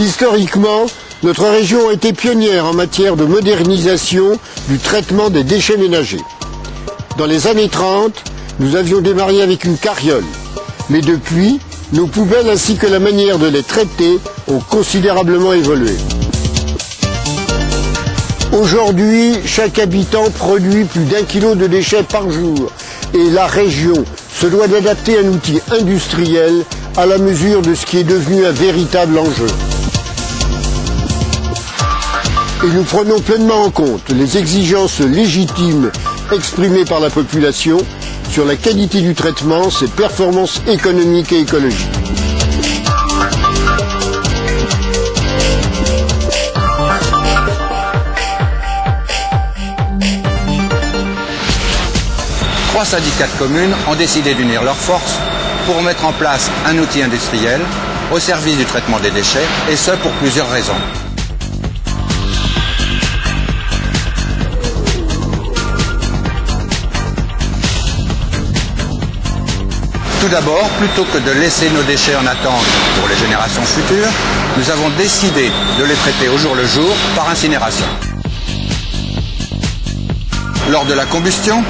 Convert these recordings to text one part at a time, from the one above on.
Historiquement, notre région a été pionnière en matière de modernisation du traitement des déchets ménagers. Dans les années 30, nous avions démarré avec une carriole. Mais depuis, nos poubelles ainsi que la manière de les traiter ont considérablement évolué. Aujourd'hui, chaque habitant produit plus d'1 kilo de déchets par jour et la région se doit d'adapter un outil industriel à la mesure de ce qui est devenu un véritable enjeu. Et nous prenons pleinement en compte les exigences légitimes exprimées par la population sur la qualité du traitement, ses performances économiques et écologiques. Trois syndicats de communes ont décidé d'unir leurs forces pour mettre en place un outil industriel au service du traitement des déchets, et ce pour plusieurs raisons. Tout d'abord, plutôt que de laisser nos déchets en attente pour les générations futures, nous avons décidé de les traiter au jour le jour par incinération. Lors de la combustion,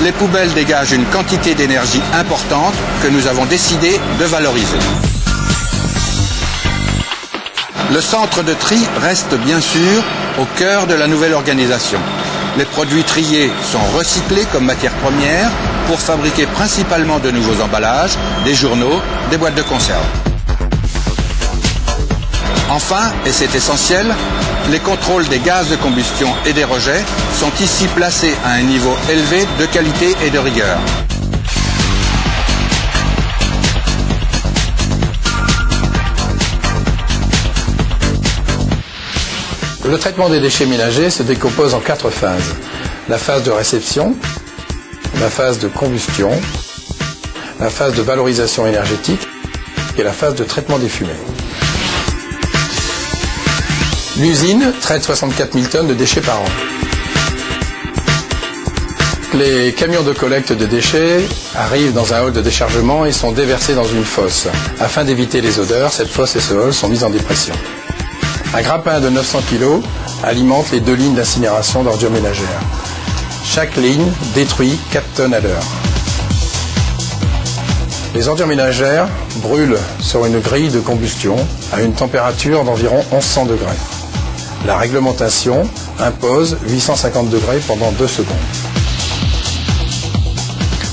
les poubelles dégagent une quantité d'énergie importante que nous avons décidé de valoriser. Le centre de tri reste bien sûr au cœur de la nouvelle organisation. Les produits triés sont recyclés comme matière première pour fabriquer principalement de nouveaux emballages, des journaux, des boîtes de conserve. Enfin, et c'est essentiel, les contrôles des gaz de combustion et des rejets sont ici placés à un niveau élevé de qualité et de rigueur. Le traitement des déchets ménagers se décompose en 4 phases. La phase de réception, la phase de combustion, la phase de valorisation énergétique et la phase de traitement des fumées. L'usine traite 64 000 tonnes de déchets par an. Les camions de collecte de déchets arrivent dans un hall de déchargement et sont déversés dans une fosse. Afin d'éviter les odeurs, cette fosse et ce hall sont mis en dépression. Un grappin de 900 kg alimente les 2 lignes d'incinération d'ordures ménagères. Chaque ligne détruit 4 tonnes à l'heure. Les ordures ménagères brûlent sur une grille de combustion à une température d'environ 1100 degrés. La réglementation impose 850 degrés pendant 2 secondes.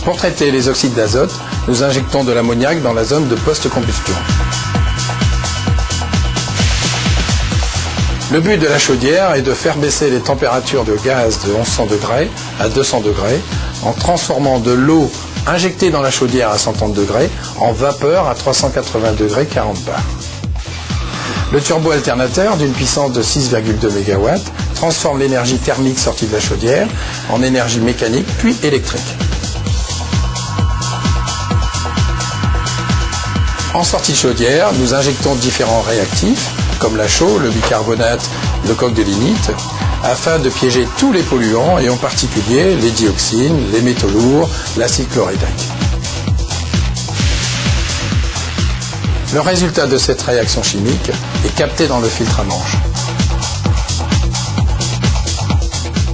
Pour traiter les oxydes d'azote, nous injectons de l'ammoniac dans la zone de post-combustion. Le but de la chaudière est de faire baisser les températures de gaz de 1100 degrés à 200 degrés en transformant de l'eau injectée dans la chaudière à 130 degrés en vapeur à 380 degrés 40 bars. Le turbo-alternateur d'une puissance de 6,2 MW transforme l'énergie thermique sortie de la chaudière en énergie mécanique puis électrique. En sortie de chaudière, nous injectons différents réactifs comme la chaux, le bicarbonate, le coke de lignite, afin de piéger tous les polluants et en particulier les dioxines, les métaux lourds, l'acide chlorhydrique. Le résultat de cette réaction chimique est capté dans le filtre à manche.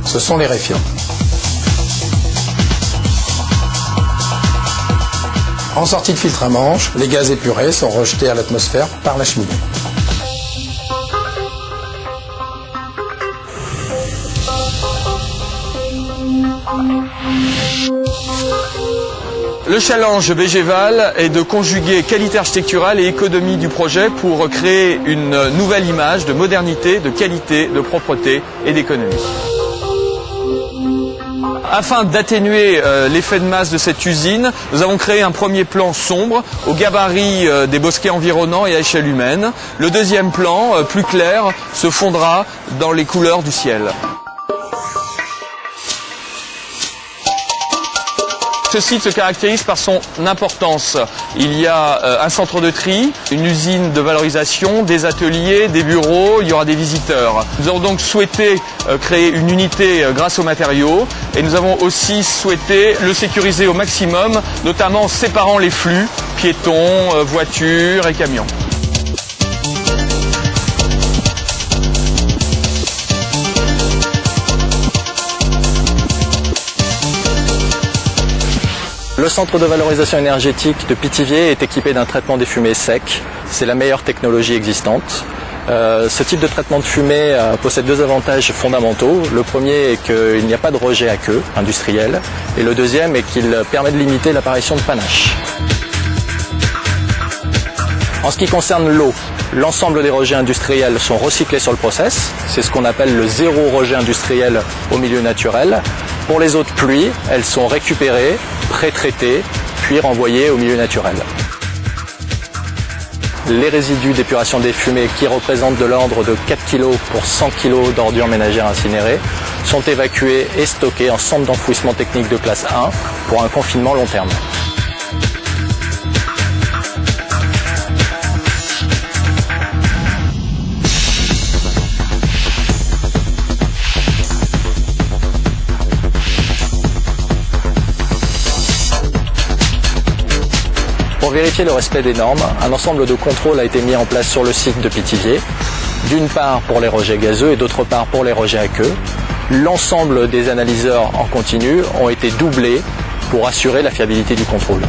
Ce sont les réfiants. En sortie de filtre à manche, les gaz épurés sont rejetés à l'atmosphère par la cheminée. Le challenge Végéval est de conjuguer qualité architecturale et économie du projet pour créer une nouvelle image de modernité, de qualité, de propreté et d'économie. Afin d'atténuer l'effet de masse de cette usine, nous avons créé un premier plan sombre au gabarit des bosquets environnants et à échelle humaine. Le deuxième plan, plus clair, se fondra dans les couleurs du ciel. Ce site se caractérise par son importance. Il y a un centre de tri, une usine de valorisation, des ateliers, des bureaux, il y aura des visiteurs. Nous avons donc souhaité créer une unité grâce aux matériaux et nous avons aussi souhaité le sécuriser au maximum, notamment en séparant les flux, piétons, voitures et camions. centre de valorisation énergétique de Pithiviers est équipé d'un traitement des fumées sec. C'est la meilleure technologie existante. Ce type de traitement de fumée possède deux avantages fondamentaux. Le premier est qu'il n'y a pas de rejet à queue industriel. Et le deuxième est qu'il permet de limiter l'apparition de panache. En ce qui concerne l'eau, l'ensemble des rejets industriels sont recyclés sur le process. C'est ce qu'on appelle le zéro rejet industriel au milieu naturel. Pour les eaux de pluie, elles sont récupérées, pré-traitées, puis renvoyées au milieu naturel. Les résidus d'épuration des fumées, qui représentent de l'ordre de 4 kg pour 100 kg d'ordures ménagères incinérées, sont évacués et stockés en centre d'enfouissement technique de classe 1 pour un confinement long terme. Pour vérifier le respect des normes, un ensemble de contrôles a été mis en place sur le site de Pithiviers, d'une part pour les rejets gazeux et d'autre part pour les rejets à queue. L'ensemble des analyseurs en continu ont été doublés pour assurer la fiabilité du contrôle.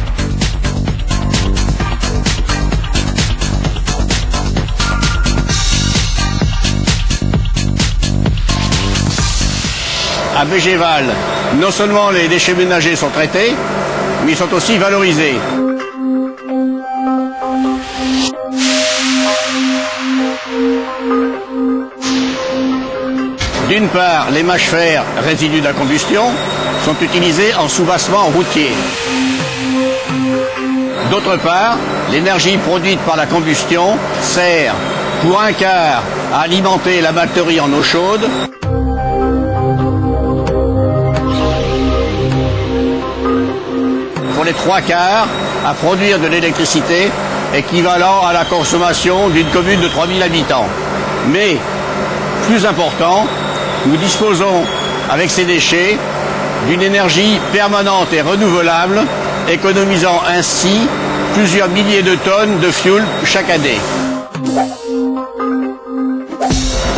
À Bégéval, non seulement les déchets ménagers sont traités, mais ils sont aussi valorisés. D'une part, les mâches-fer, résidus de la combustion, sont utilisés en soubassement routier. D'autre part, l'énergie produite par la combustion sert pour un quart à alimenter la batterie en eau chaude, pour les trois quarts à produire de l'électricité équivalent à la consommation d'une commune de 3000 habitants. Mais, plus important, nous disposons, avec ces déchets, d'une énergie permanente et renouvelable, économisant ainsi plusieurs milliers de tonnes de fioul chaque année.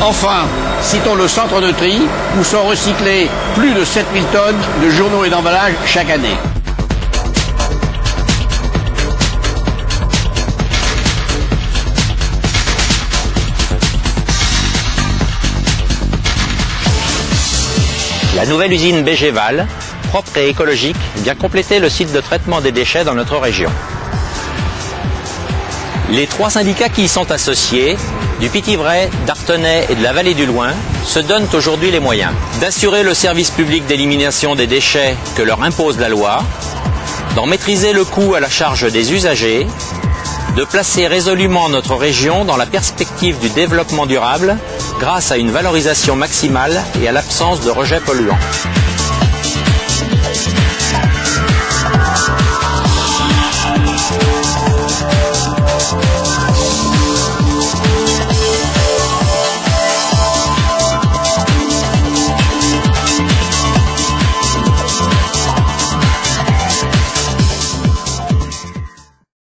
Enfin, citons le centre de tri, où sont recyclés plus de 7000 tonnes de journaux et d'emballages chaque année. La nouvelle usine Bégéval, propre et écologique, vient compléter le site de traitement des déchets dans notre région. Les trois syndicats qui y sont associés, du Pithiviers, d'Artenay et de la Vallée du Loing, se donnent aujourd'hui les moyens d'assurer le service public d'élimination des déchets que leur impose la loi, d'en maîtriser le coût à la charge des usagers, de placer résolument notre région dans la perspective du développement durable grâce à une valorisation maximale et à l'absence de rejets polluants.